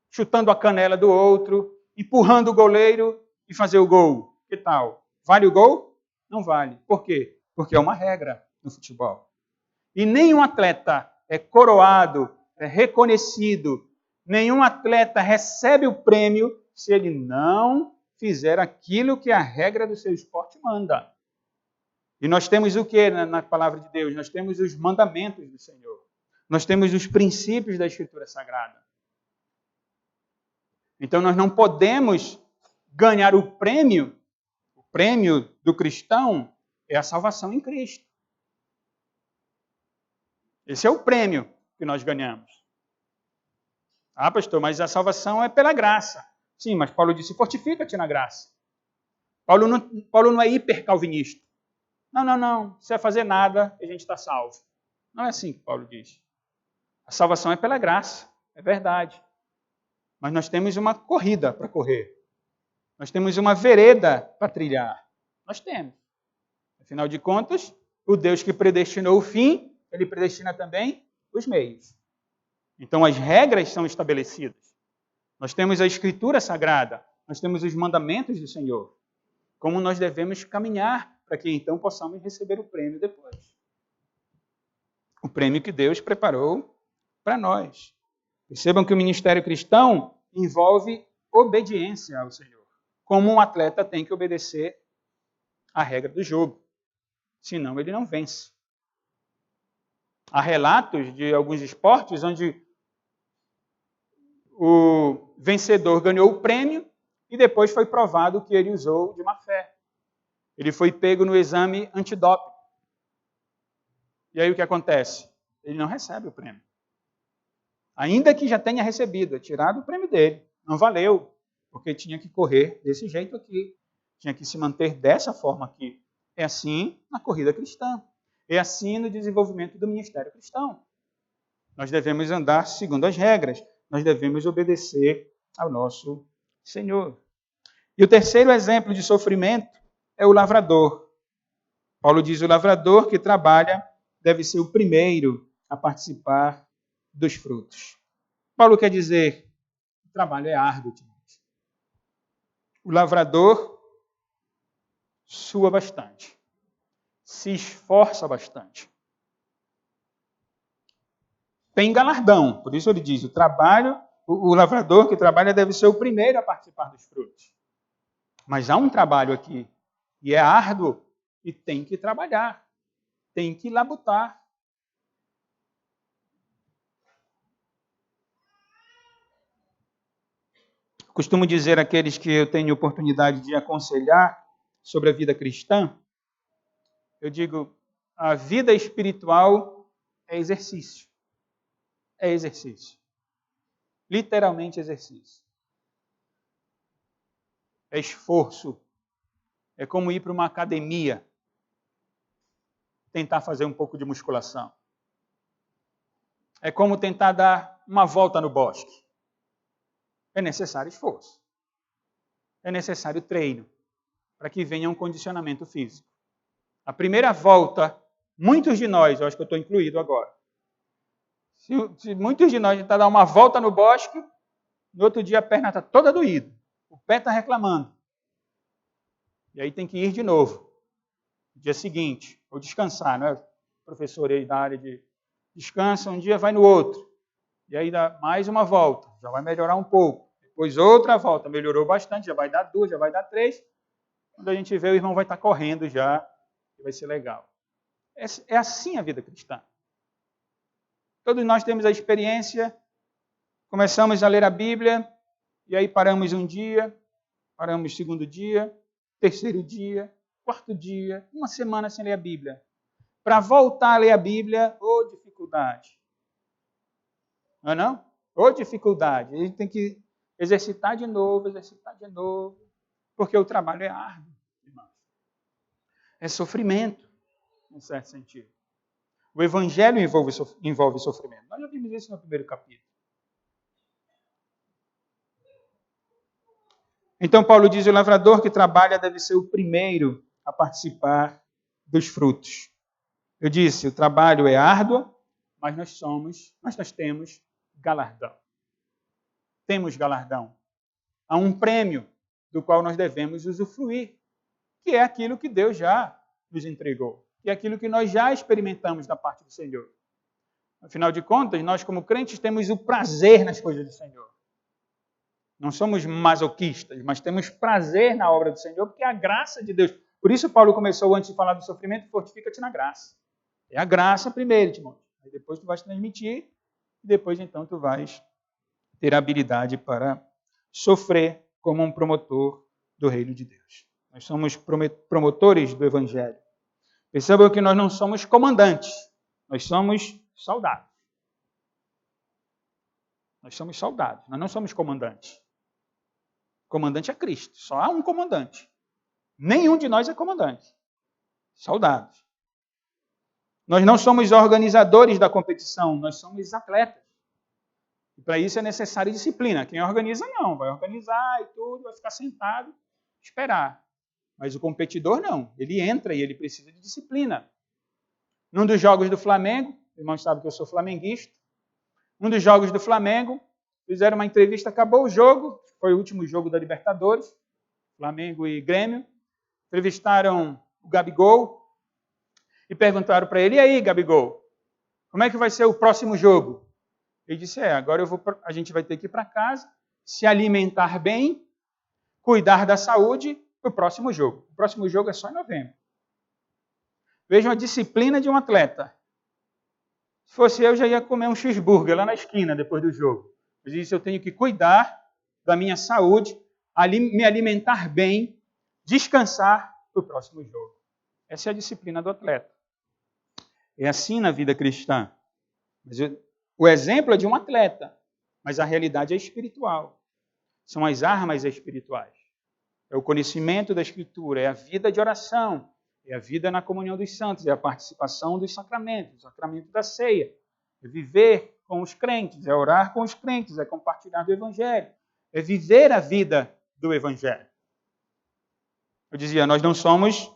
chutando a canela do outro, empurrando o goleiro e fazer o gol. Que tal? Vale o gol? Não vale. Por quê? Porque é uma regra no futebol. E nenhum atleta é coroado, é reconhecido, nenhum atleta recebe o prêmio se ele não fizer aquilo que a regra do seu esporte manda. E nós temos o que na palavra de Deus? Nós temos os mandamentos do Senhor. Nós temos os princípios da Escritura Sagrada. Então nós não podemos ganhar o prêmio do cristão é a salvação em Cristo. Esse é o prêmio que nós ganhamos. Ah, pastor, mas a salvação é pela graça. Sim, mas Paulo disse, fortifica-te na graça. Paulo não é hipercalvinista. Não. Se é fazer nada, a gente está salvo. Não é assim que Paulo diz. A salvação é pela graça, é verdade. Mas nós temos uma corrida para correr. Nós temos uma vereda para trilhar. Nós temos. Afinal de contas, o Deus que predestinou o fim, ele predestina também os meios. Então as regras são estabelecidas. Nós temos a Escritura Sagrada, nós temos os mandamentos do Senhor. Como nós devemos caminhar para que então possamos receber o prêmio depois. O prêmio que Deus preparou para nós. Percebam que o ministério cristão envolve obediência ao Senhor. Como um atleta tem que obedecer à regra do jogo. Senão ele não vence. Há relatos de alguns esportes onde o vencedor ganhou o prêmio e depois foi provado que ele usou de má fé. Ele foi pego no exame antidoping. E aí o que acontece? Ele não recebe o prêmio. Ainda que já tenha recebido, é tirado o prêmio dele. Não valeu, porque tinha que correr desse jeito aqui. Tinha que se manter dessa forma aqui. É assim na corrida cristã. É assim no desenvolvimento do ministério cristão. Nós devemos andar segundo as regras. Nós devemos obedecer ao nosso Senhor. E o terceiro exemplo de sofrimento é o lavrador. Paulo diz: o lavrador que trabalha deve ser o primeiro a participar dos frutos. Paulo quer dizer: o trabalho é árduo. O lavrador sua bastante, se esforça bastante. Tem galardão, por isso ele diz: o lavrador que trabalha deve ser o primeiro a participar dos frutos. Mas há um trabalho aqui, e é árduo, e tem que trabalhar, tem que labutar. Costumo dizer àqueles que eu tenho oportunidade de aconselhar sobre a vida cristã, eu digo, a vida espiritual é exercício. É exercício. Literalmente exercício. É esforço. É como ir para uma academia, tentar fazer um pouco de musculação. É como tentar dar uma volta no bosque. É necessário esforço. É necessário treino para que venha um condicionamento físico. A primeira volta, muitos de nós, eu acho que eu estou incluído agora, se muitos de nós tentar dar uma volta no bosque, no outro dia a perna está toda doída, o pé está reclamando. E aí tem que ir de novo. No dia seguinte, ou descansar, não é? O professor aí da área de descansa, um dia vai no outro. E aí dá mais uma volta, já vai melhorar um pouco. Depois outra volta, melhorou bastante, já vai dar 2, já vai dar 3. Quando a gente vê, o irmão vai estar correndo já, e vai ser legal. É assim a vida cristã. Todos nós temos a experiência, começamos a ler a Bíblia, e aí paramos um dia, paramos segundo dia, terceiro dia, quarto dia, uma semana sem ler a Bíblia. Para voltar a ler a Bíblia, dificuldade. Não é não? Dificuldade. A gente tem que exercitar de novo, porque o trabalho é árduo, irmãos. É sofrimento, em certo sentido. O Evangelho envolve sofrimento. Nós já vimos isso no primeiro capítulo. Então, Paulo diz: o lavrador que trabalha deve ser o primeiro a participar dos frutos. Eu disse, o trabalho é árduo, mas nós temos galardão. Temos galardão. Há um prêmio do qual nós devemos usufruir, que é aquilo que Deus já nos entregou, que é aquilo que nós já experimentamos da parte do Senhor. Afinal de contas, nós como crentes temos o prazer nas coisas do Senhor. Não somos masoquistas, mas temos prazer na obra do Senhor, porque é a graça de Deus. Por isso Paulo começou, antes de falar do sofrimento, fortifica-te na graça. É a graça primeiro, Timóteo. Aí depois tu vais transmitir, e depois então tu vais ter a habilidade para sofrer como um promotor do reino de Deus. Nós somos promotores do Evangelho. Percebam que nós não somos comandantes, nós somos soldados. Nós somos soldados, nós não somos comandantes. O comandante é Cristo, só há um comandante. Nenhum de nós é comandante. Soldados. Nós não somos organizadores da competição, nós somos atletas. E para isso é necessária disciplina. Quem organiza não, vai organizar e tudo, vai ficar sentado, esperar. Mas o competidor não, ele entra e ele precisa de disciplina. Num dos jogos do Flamengo, o irmão sabe que eu sou flamenguista, um dos jogos do Flamengo, fizeram uma entrevista, acabou o jogo, foi o último jogo da Libertadores, Flamengo e Grêmio, entrevistaram o Gabigol e perguntaram para ele, e aí, Gabigol, como é que vai ser o próximo jogo? Ele disse, agora a gente vai ter que ir para casa, se alimentar bem, cuidar da saúde para o próximo jogo. O próximo jogo é só em novembro. Vejam a disciplina de um atleta. Se fosse eu, já ia comer um cheeseburger lá na esquina depois do jogo. Mas disse, eu tenho que cuidar da minha saúde, me alimentar bem, descansar para o próximo jogo. Essa é a disciplina do atleta. É assim na vida cristã. O exemplo é de um atleta, mas a realidade é espiritual. São as armas espirituais. É o conhecimento da Escritura, é a vida de oração, é a vida na comunhão dos santos, é a participação dos sacramentos, o sacramento da ceia, é viver com os crentes, é orar com os crentes, é compartilhar do Evangelho, é viver a vida do Evangelho. Eu dizia, nós não somos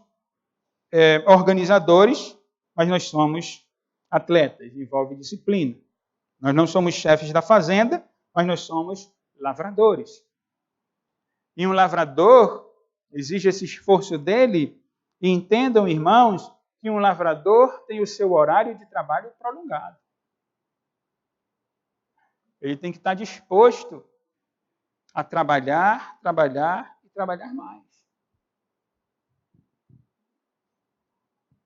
organizadores, mas nós somos atletas, envolve disciplina. Nós não somos chefes da fazenda, mas nós somos lavradores. E um lavrador exige esse esforço dele. E entendam, irmãos, que um lavrador tem o seu horário de trabalho prolongado. Ele tem que estar disposto a trabalhar, trabalhar e trabalhar mais.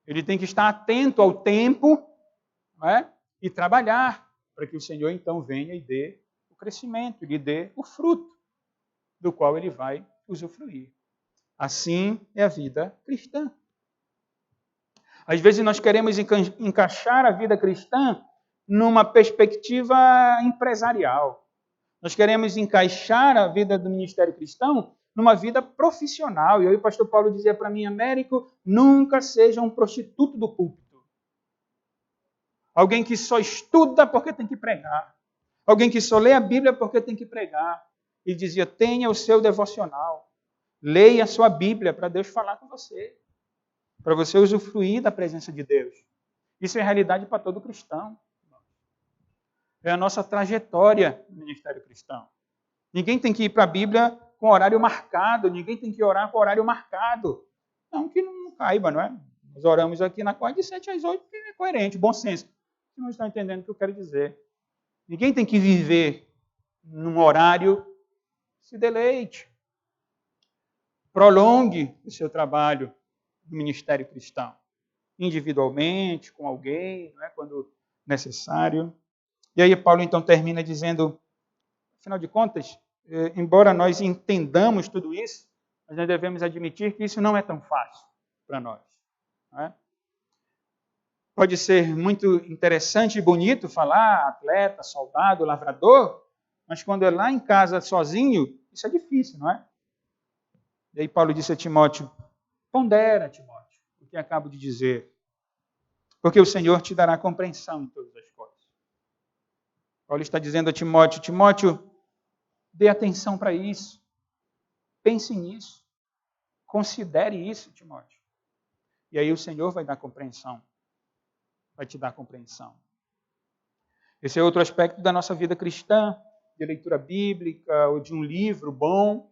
Ele tem que estar atento ao tempo, não é? E trabalhar, para que o Senhor então venha e dê o crescimento, lhe dê o fruto do qual ele vai usufruir. Assim é a vida cristã. Às vezes nós queremos encaixar a vida cristã numa perspectiva empresarial. Nós queremos encaixar a vida do ministério cristão numa vida profissional. E aí o pastor Paulo dizia para mim, Américo, nunca seja um prostituto do púlpito. Alguém que só estuda porque tem que pregar. Alguém que só lê a Bíblia porque tem que pregar. Ele dizia, tenha o seu devocional. Leia a sua Bíblia para Deus falar com você. Para você usufruir da presença de Deus. Isso é realidade para todo cristão. É a nossa trajetória no ministério cristão. Ninguém tem que ir para a Bíblia com horário marcado, ninguém tem que orar com horário marcado. Não que não caiba, não é? Nós oramos aqui na quarta de 7 às 8, porque é coerente, bom senso. Você não está entendendo o que eu quero dizer. Ninguém tem que viver num horário, se deleite. Prolongue o seu trabalho no ministério cristão. Individualmente, com alguém, não é? Quando necessário. E aí Paulo então termina dizendo, afinal de contas, embora nós entendamos tudo isso, nós devemos admitir que isso não é tão fácil para nós. Não é? Pode ser muito interessante e bonito falar atleta, soldado, lavrador, mas quando é lá em casa sozinho, isso é difícil, não é? E aí Paulo disse a Timóteo, pondera, Timóteo, o que acabo de dizer, porque o Senhor te dará compreensão em todas as coisas. Paulo está dizendo a Timóteo, Timóteo, dê atenção para isso, pense nisso, considere isso, Timóteo. E aí o Senhor vai dar compreensão, vai te dar compreensão. Esse é outro aspecto da nossa vida cristã, de leitura bíblica ou de um livro bom.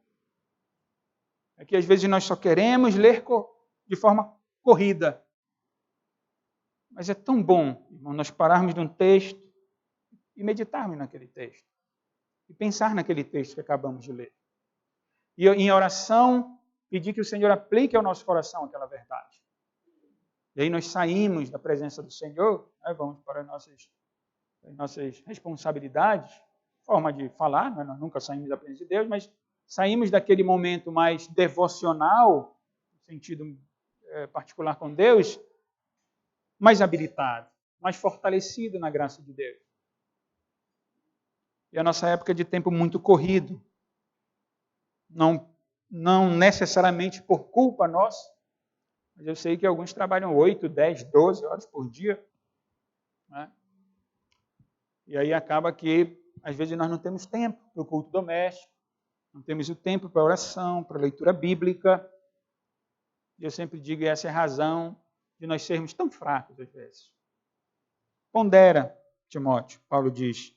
É que às vezes nós só queremos ler de forma corrida. Mas é tão bom, irmão, nós pararmos num texto e meditarmos naquele texto. E pensar naquele texto que acabamos de ler. E em oração, pedir que o Senhor aplique ao nosso coração aquela verdade. E aí nós saímos da presença do Senhor, vamos para as nossas responsabilidades, forma de falar, nós nunca saímos da presença de Deus, mas saímos daquele momento mais devocional, no sentido particular com Deus, mais habilitado, mais fortalecido na graça de Deus. E a nossa época de tempo muito corrido, não necessariamente por culpa nossa, mas eu sei que alguns trabalham 8, 10, 12 horas por dia, né? E aí acaba que, às vezes, nós não temos tempo para o culto doméstico, não temos o tempo para a oração, para a leitura bíblica. E eu sempre digo, e essa é a razão de nós sermos tão fracos, às vezes. Pondera, Timóteo, Paulo diz.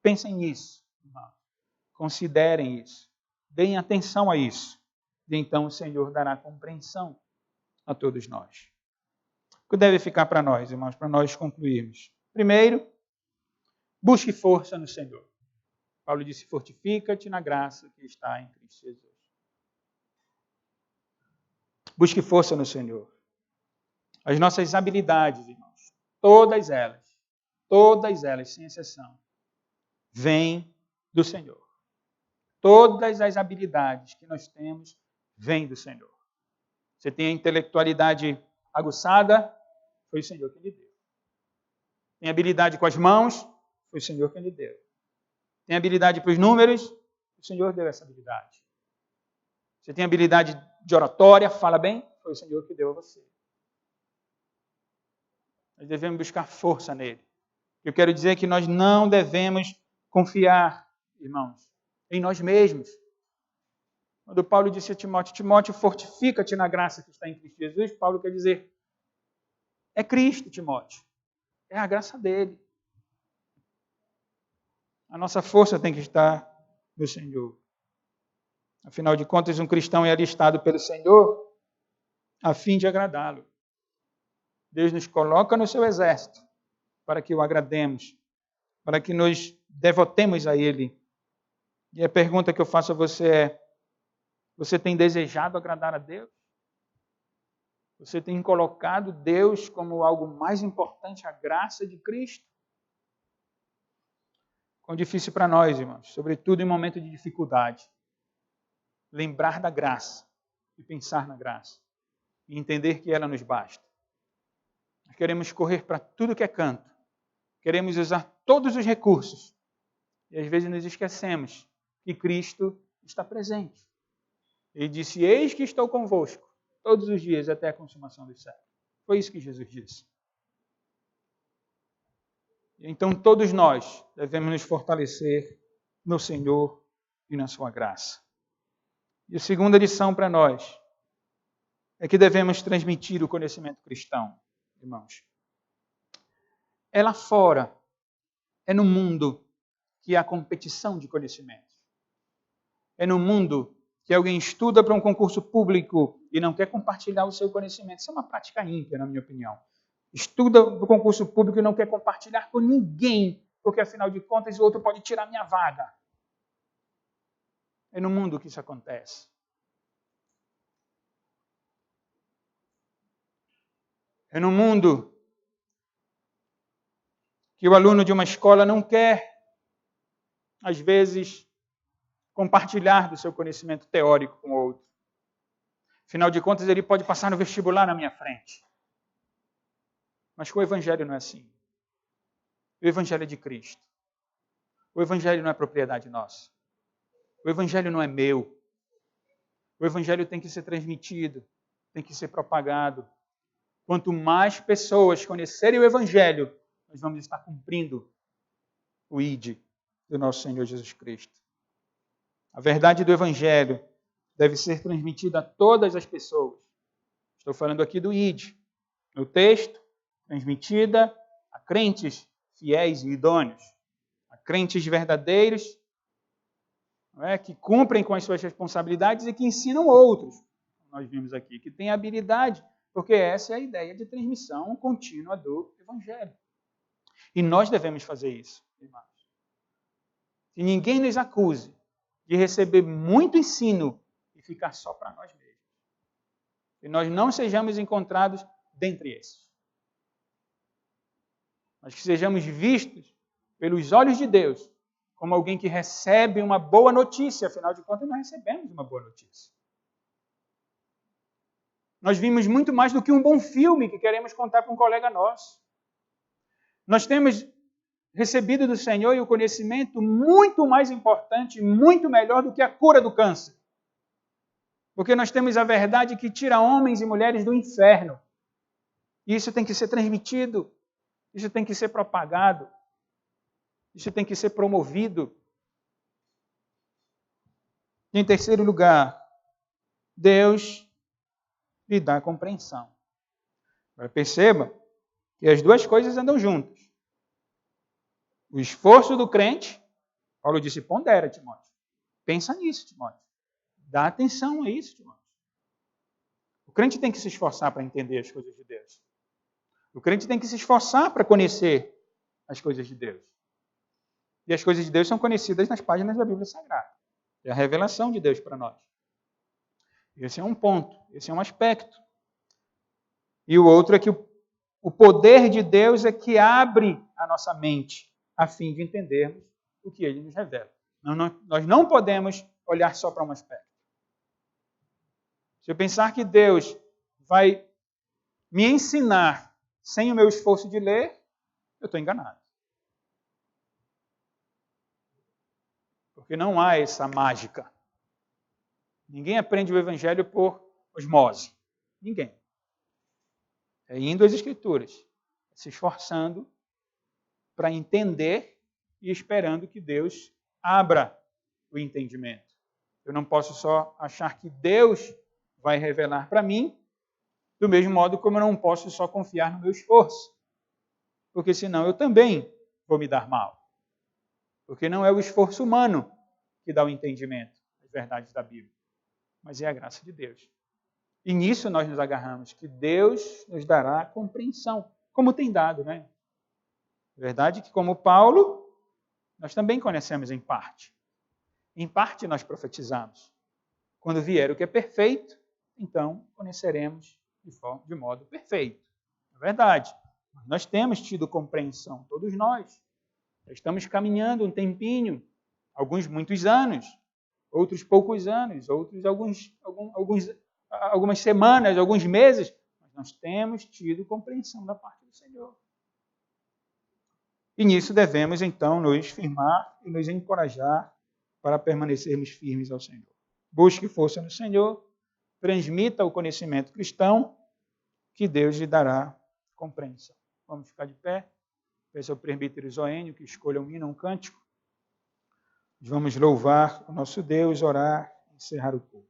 Pensem nisso, irmão. Considerem isso. Deem atenção a isso. E então o Senhor dará compreensão a todos nós. O que deve ficar para nós, irmãos, para nós concluirmos? Primeiro, busque força no Senhor. Paulo disse, fortifica-te na graça que está em Cristo Jesus. Busque força no Senhor. As nossas habilidades, irmãos, todas elas, sem exceção, vêm do Senhor. Todas as habilidades que nós temos vêm do Senhor. Você tem a intelectualidade aguçada, foi o Senhor que lhe deu. Tem habilidade com as mãos, foi o Senhor que lhe deu. Tem habilidade para os números, o Senhor deu essa habilidade. Você tem habilidade de oratória, fala bem, foi o Senhor que deu a você. Nós devemos buscar força nele. Eu quero dizer que nós não devemos confiar, irmãos, em nós mesmos. Quando Paulo disse a Timóteo, Timóteo, fortifica-te na graça que está em Cristo Jesus, Paulo quer dizer, é Cristo, Timóteo. É a graça dele. A nossa força tem que estar no Senhor. Afinal de contas, um cristão é alistado pelo Senhor a fim de agradá-lo. Deus nos coloca no seu exército para que o agrademos, para que nos devotemos a Ele. E a pergunta que eu faço a você é, você tem desejado agradar a Deus? Você tem colocado Deus como algo mais importante, a graça de Cristo? Quão difícil para nós, irmãos, sobretudo em momento de dificuldade, lembrar da graça e pensar na graça e entender que ela nos basta. Nós queremos correr para tudo que é canto, queremos usar todos os recursos e às vezes nos esquecemos que Cristo está presente. Ele disse, eis que estou convosco todos os dias até a consumação dos séculos. Foi isso que Jesus disse. Então todos nós devemos nos fortalecer no Senhor e na sua graça. E a segunda lição para nós é que devemos transmitir o conhecimento cristão, irmãos. É lá fora, é no mundo que há competição de conhecimento. É no mundo que alguém estuda para um concurso público e não quer compartilhar o seu conhecimento. Isso é uma prática ímpia, na minha opinião. Estuda para o concurso público e não quer compartilhar com ninguém, porque, afinal de contas, o outro pode tirar minha vaga. É no mundo que isso acontece. É no mundo que o aluno de uma escola não quer, às vezes, compartilhar do seu conhecimento teórico com o outro. Afinal de contas, ele pode passar no vestibular na minha frente. Mas com o Evangelho não é assim. O Evangelho é de Cristo. O Evangelho não é propriedade nossa. O Evangelho não é meu. O Evangelho tem que ser transmitido, tem que ser propagado. Quanto mais pessoas conhecerem o Evangelho, nós vamos estar cumprindo o ID do nosso Senhor Jesus Cristo. A verdade do Evangelho deve ser transmitida a todas as pessoas. Estou falando aqui do ID. No texto, transmitida a crentes fiéis e idôneos, a crentes verdadeiros, que cumprem com as suas responsabilidades e que ensinam outros. Nós vimos aqui que tem habilidade, porque essa é a ideia de transmissão contínua do Evangelho. E nós devemos fazer isso, irmãos. Que ninguém nos acuse de receber muito ensino e ficar só para nós mesmos. Que nós não sejamos encontrados dentre esses. Mas que sejamos vistos pelos olhos de Deus como alguém que recebe uma boa notícia. Afinal de contas, nós recebemos uma boa notícia. Nós vimos muito mais do que um bom filme que queremos contar para um colega nosso. Nós temos recebido do Senhor e o conhecimento muito mais importante, muito melhor do que a cura do câncer. Porque nós temos a verdade que tira homens e mulheres do inferno. E isso tem que ser transmitido, isso tem que ser propagado, isso tem que ser promovido. E em terceiro lugar, Deus lhe dá compreensão. Agora perceba que as duas coisas andam juntas. O esforço do crente, Paulo disse, pondera, Timóteo. Pensa nisso, Timóteo. Dá atenção a isso, Timóteo. O crente tem que se esforçar para entender as coisas de Deus. O crente tem que se esforçar para conhecer as coisas de Deus. E as coisas de Deus são conhecidas nas páginas da Bíblia Sagrada. É a revelação de Deus para nós. Esse é um ponto, esse é um aspecto. E o outro é que o poder de Deus é que abre a nossa mente a fim de entendermos o que Ele nos revela. Nós não podemos olhar só para um aspecto. Se eu pensar que Deus vai me ensinar sem o meu esforço de ler, eu estou enganado. Porque não há essa mágica. Ninguém aprende o Evangelho por osmose. Ninguém. É indo às Escrituras, se esforçando para entender e esperando que Deus abra o entendimento. Eu não posso só achar que Deus vai revelar para mim, do mesmo modo como eu não posso só confiar no meu esforço. Porque senão eu também vou me dar mal. Porque não é o esforço humano que dá o entendimento das verdades da Bíblia, mas é a graça de Deus. E nisso nós nos agarramos, que Deus nos dará compreensão, como tem dado, né? É verdade que, como Paulo, nós também conhecemos em parte. Em parte nós profetizamos. Quando vier o que é perfeito, então conheceremos de modo perfeito. É verdade. Nós temos tido compreensão, todos nós. Estamos caminhando um tempinho, alguns muitos anos, outros poucos anos, outros algumas semanas, alguns meses, mas nós temos tido compreensão da parte do Senhor. E nisso devemos, então, nos firmar e nos encorajar para permanecermos firmes ao Senhor. Busque força no Senhor, transmita o conhecimento cristão, que Deus lhe dará compreensão. Vamos ficar de pé. Peço ao presbítero Zoênio que escolha um hino, um cântico. Vamos louvar o nosso Deus, orar e encerrar o culto.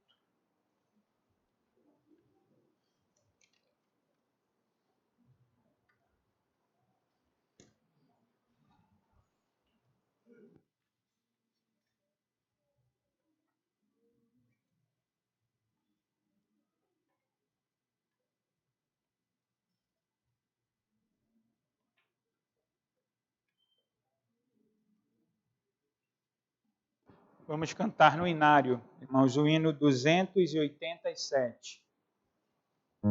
Vamos cantar no inário, irmãos, o hino 287.